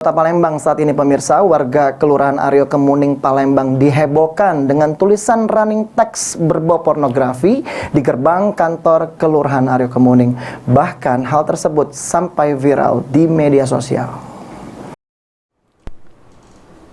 Kota Palembang saat ini pemirsa, warga Kelurahan Aryo Kemuning Palembang dihebohkan dengan tulisan running text berbau pornografi di gerbang kantor Kelurahan Aryo Kemuning. Bahkan hal tersebut sampai viral di media sosial.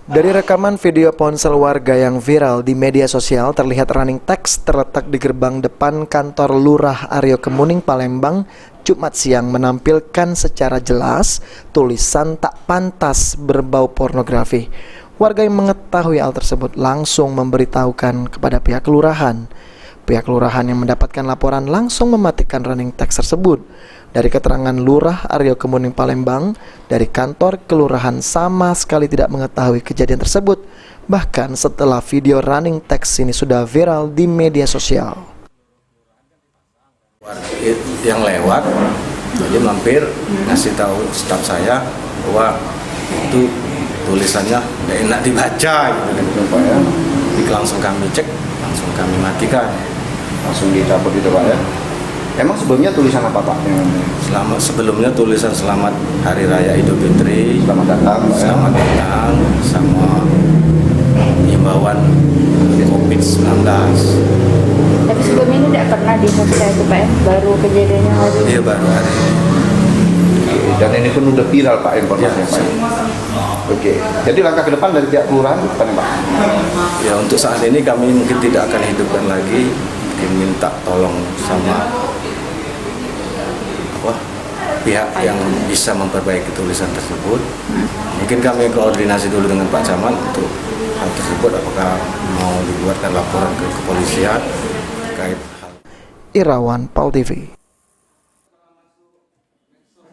Dari rekaman video ponsel warga yang viral di media sosial terlihat running text terletak di gerbang depan kantor Lurah Aryo Kemuning Palembang Jumat siang menampilkan secara jelas tulisan tak pantas berbau pornografi. Warga yang mengetahui hal tersebut langsung memberitahukan kepada pihak kelurahan. Pihak kelurahan yang mendapatkan laporan langsung mematikan running text tersebut. Dari keterangan Lurah Aryo Kemuning Palembang, dari kantor kelurahan sama sekali tidak mengetahui kejadian tersebut. Bahkan setelah video running text ini sudah viral di media sosial. Yang lewat, jadi mampir ngasih tahu staf saya bahwa itu tulisannya nggak enak dibaca gitu Pak ya. Jadi langsung kami cek, langsung kami matikan, langsung dicabut itu Pak ya. Emang sebelumnya tulisan apa Pak? Sebelumnya tulisan selamat Hari Raya Idul Fitri, selamat datang, selamat datang, sama himbauan COVID-19. Tapi sebelum ini tidak pernah dipost itu Pak ya? Baru kejadiannya hari ini? Iya, baru hari ini. Dan ini pun udah viral Pak informasinya Pak. Oke, jadi langkah ke depan dari pihak kelurahan apa nih Pak? Ya, untuk saat ini kami mungkin tidak akan hidupkan lagi, mungkin minta tolong sama pihak yang bisa memperbaiki tulisan tersebut. Mungkin kami koordinasi dulu dengan Pak Camat untuk hal tersebut, apakah mau dibuatkan laporan ke kepolisian terkait hal. Irawan, PAL TV.